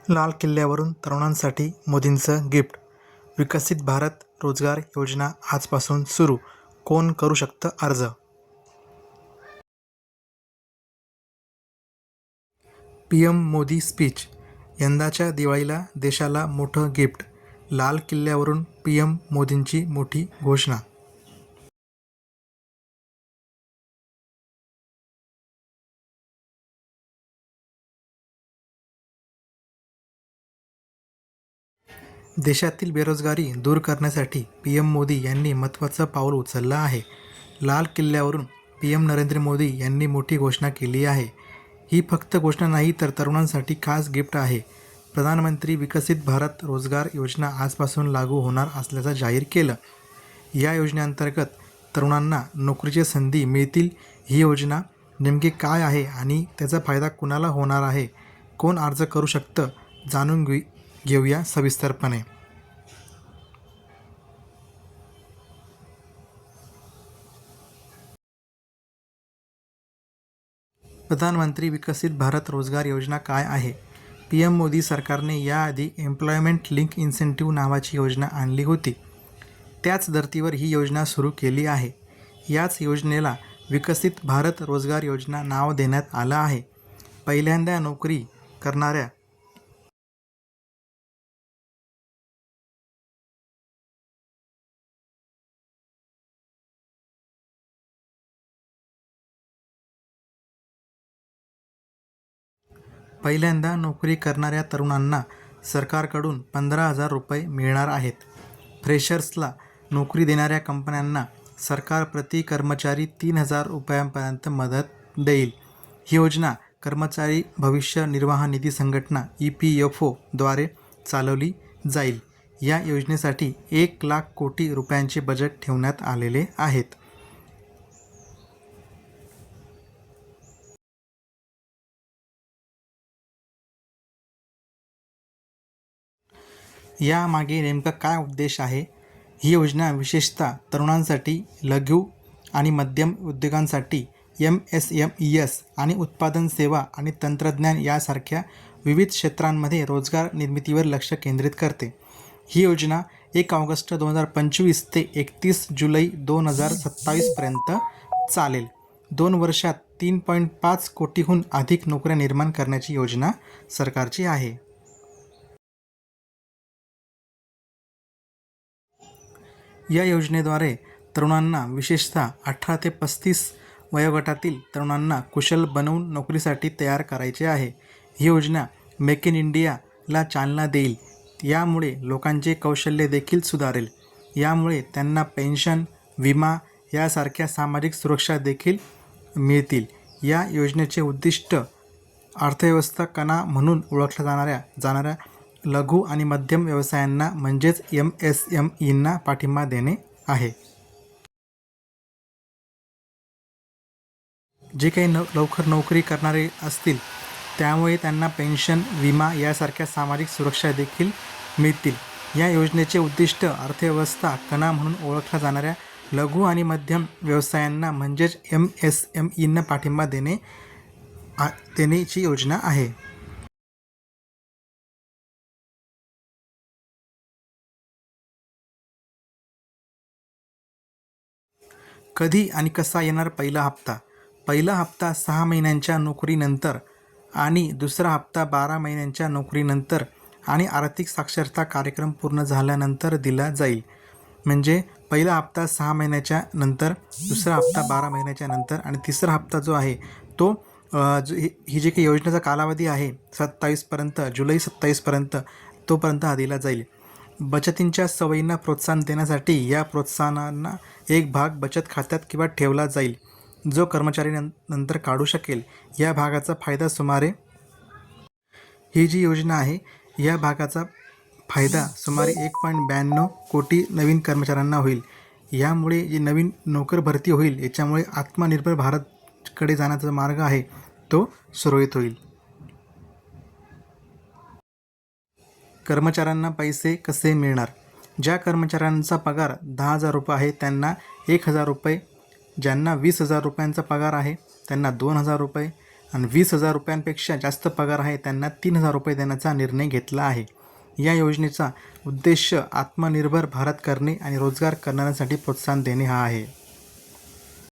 लाल किल्ल्यावरून तरुणांसाठी मोदींचं गिफ्ट. विकसित भारत रोजगार योजना आजपासून सुरू, कोण करू शकतं अर्ज? PM Modi speech. यंदाच्या दिवाळीला देशाला मोठं गिफ्ट, लाल किल्ल्यावरून पीएम मोदींची मोठी घोषणा. देशातील बेरोजगारी दूर करण्यासाठी पीएम मोदी यांनी महत्त्वाचं पाऊल उचललं आहे. लाल किल्ल्यावरून पीएम नरेंद्र मोदी यांनी मोठी घोषणा केली आहे. ही फक्त घोषणा नाही तर तरुणांसाठी खास गिफ्ट आहे. प्रधानमंत्री विकसित भारत रोजगार योजना आजपासून लागू होणार असल्याचं जाहीर केलं. या योजनेअंतर्गत तरुणांना नोकरीच्या संधी मिळतील. ही योजना नेमकी काय आहे आणि त्याचा फायदा कुणाला होणार आहे, कोण अर्ज करू शकतं, जाणून घेऊया सविस्तरपणे. प्रधानमंत्री विकसित भारत रोजगार योजना काय आहे? पीएम मोदी सरकारने याआधी एम्प्लॉयमेंट लिंक इन्सेंटिव्ह नावाची योजना आणली होती. त्याच धर्तीवर ही योजना सुरू केली आहे. याच योजनेला विकसित भारत रोजगार योजना नाव देण्यात आलं आहे. पहिल्यांदा नोकरी करणाऱ्या तरुणांना सरकारकडून 15,000 रुपये मिळणार आहेत. फ्रेशर्सला नोकरी देणाऱ्या कंपन्यांना सरकार प्रति कर्मचारी 3,000 रुपयांपर्यंत मदत देईल. ही योजना कर्मचारी भविष्य निर्वाह निधी संघटना EPFO द्वारे चालवली जाईल. या योजनेसाठी 1,00,000 कोटी रुपयांचे बजेट ठेवण्यात आलेले आहेत. यामागे नेमका काय उद्देश आहे? ही योजना विशेषतः तरुणांसाठी, लघु आणि मध्यम उद्योगांसाठी, MSMEs आणि उत्पादन सेवा आणि तंत्रज्ञान यासारख्या विविध क्षेत्रांमध्ये रोजगार निर्मितीवर लक्ष केंद्रित करते. ही योजना 1 ऑगस्ट 2025 ते 31 जुलै 2027 पर्यंत चालेल. 2 वर्षात 3.5 कोटीहून अधिक नोकऱ्या निर्माण करण्याची योजना सरकारची आहे. या योजनेद्वारे तरुणांना, विशेषतः 18 ते 35 वयोगटातील तरुणांना कुशल बनवून नोकरीसाठी तयार करायचे आहे. ही योजना मेक इन इंडियाला चालना देईल. यामुळे लोकांचे कौशल्य देखील सुधारेल. यामुळे त्यांना पेन्शन, विमा यासारख्या सामाजिक सुरक्षा देखील मिळतील. या योजनेचे उद्दिष्ट अर्थव्यवस्था कणा म्हणून ओळखल्या जाणाऱ्या लघु आणि मध्यम व्यवसायांना म्हणजेच MSMEंना पाठिंबा देणे आहे. जे काही लवकर नोकरी करणारे असतील त्यामुळे त्यांना पेन्शन, विमा यासारख्या सामाजिक सुरक्षा देखील मिळतील. या योजनेचे उद्दिष्ट अर्थव्यवस्था कणा म्हणून ओळखल्या जाणाऱ्या लघु आणि मध्यम व्यवसायांना म्हणजेच MSMEंना पाठिंबा देण्याची योजना आहे. कधी आणि कसा येणार पहिला हप्ता? पहिला हप्ता 6 महिन्यांच्या नोकरीनंतर आणि दुसरा हप्ता 12 महिन्यांच्या नोकरीनंतर आणि आर्थिक साक्षरता कार्यक्रम पूर्ण झाल्यानंतर दिला जाईल. म्हणजे पहिला हप्ता 6 महिन्याच्या नंतर, दुसरा हप्ता 12 महिन्याच्या नंतर आणि तिसरा हप्ता जो आहे तो ही जी काही योजनेचा कालावधी आहे 27पर्यंत, जुलै 27पर्यंत, तोपर्यंत हा दिला जाईल. बचतींच्या सवयींना प्रोत्साहन देण्यासाठी या प्रोत्साहनांना एक भाग बचत खात्यात किंवा ठेवला जाईल, जो कर्मचारी नंतर काढू शकेल. या भागाचा फायदा ही जी योजना आहे या भागाचा फायदा सुमारे 1.92 कोटी नवीन कर्मचाऱ्यांना होईल. यामुळे जी नवीन नोकर भरती होईल याच्यामुळे आत्मनिर्भर भारतकडे जाण्याचा मार्ग आहे तो सुरळीत होईल. कर्मचाऱ्यांना पैसे कसे मिळणार? ज्या कर्मचाऱ्यांचा पगार 10,000 रुपये आहे त्यांना 1,000 रुपये, ज्यांना 20,000 रुपयांचा पगार आहे त्यांना 2,000 रुपये आणि 20,000 रुपयांपेक्षा जास्त पगार आहे त्यांना 3,000 रुपये देण्याचा निर्णय घेतला आहे. या योजनेचा उद्देश आत्मनिर्भर भारत करणे आणि रोजगार करणाऱ्यांसाठी प्रोत्साहन देणे हा आहे.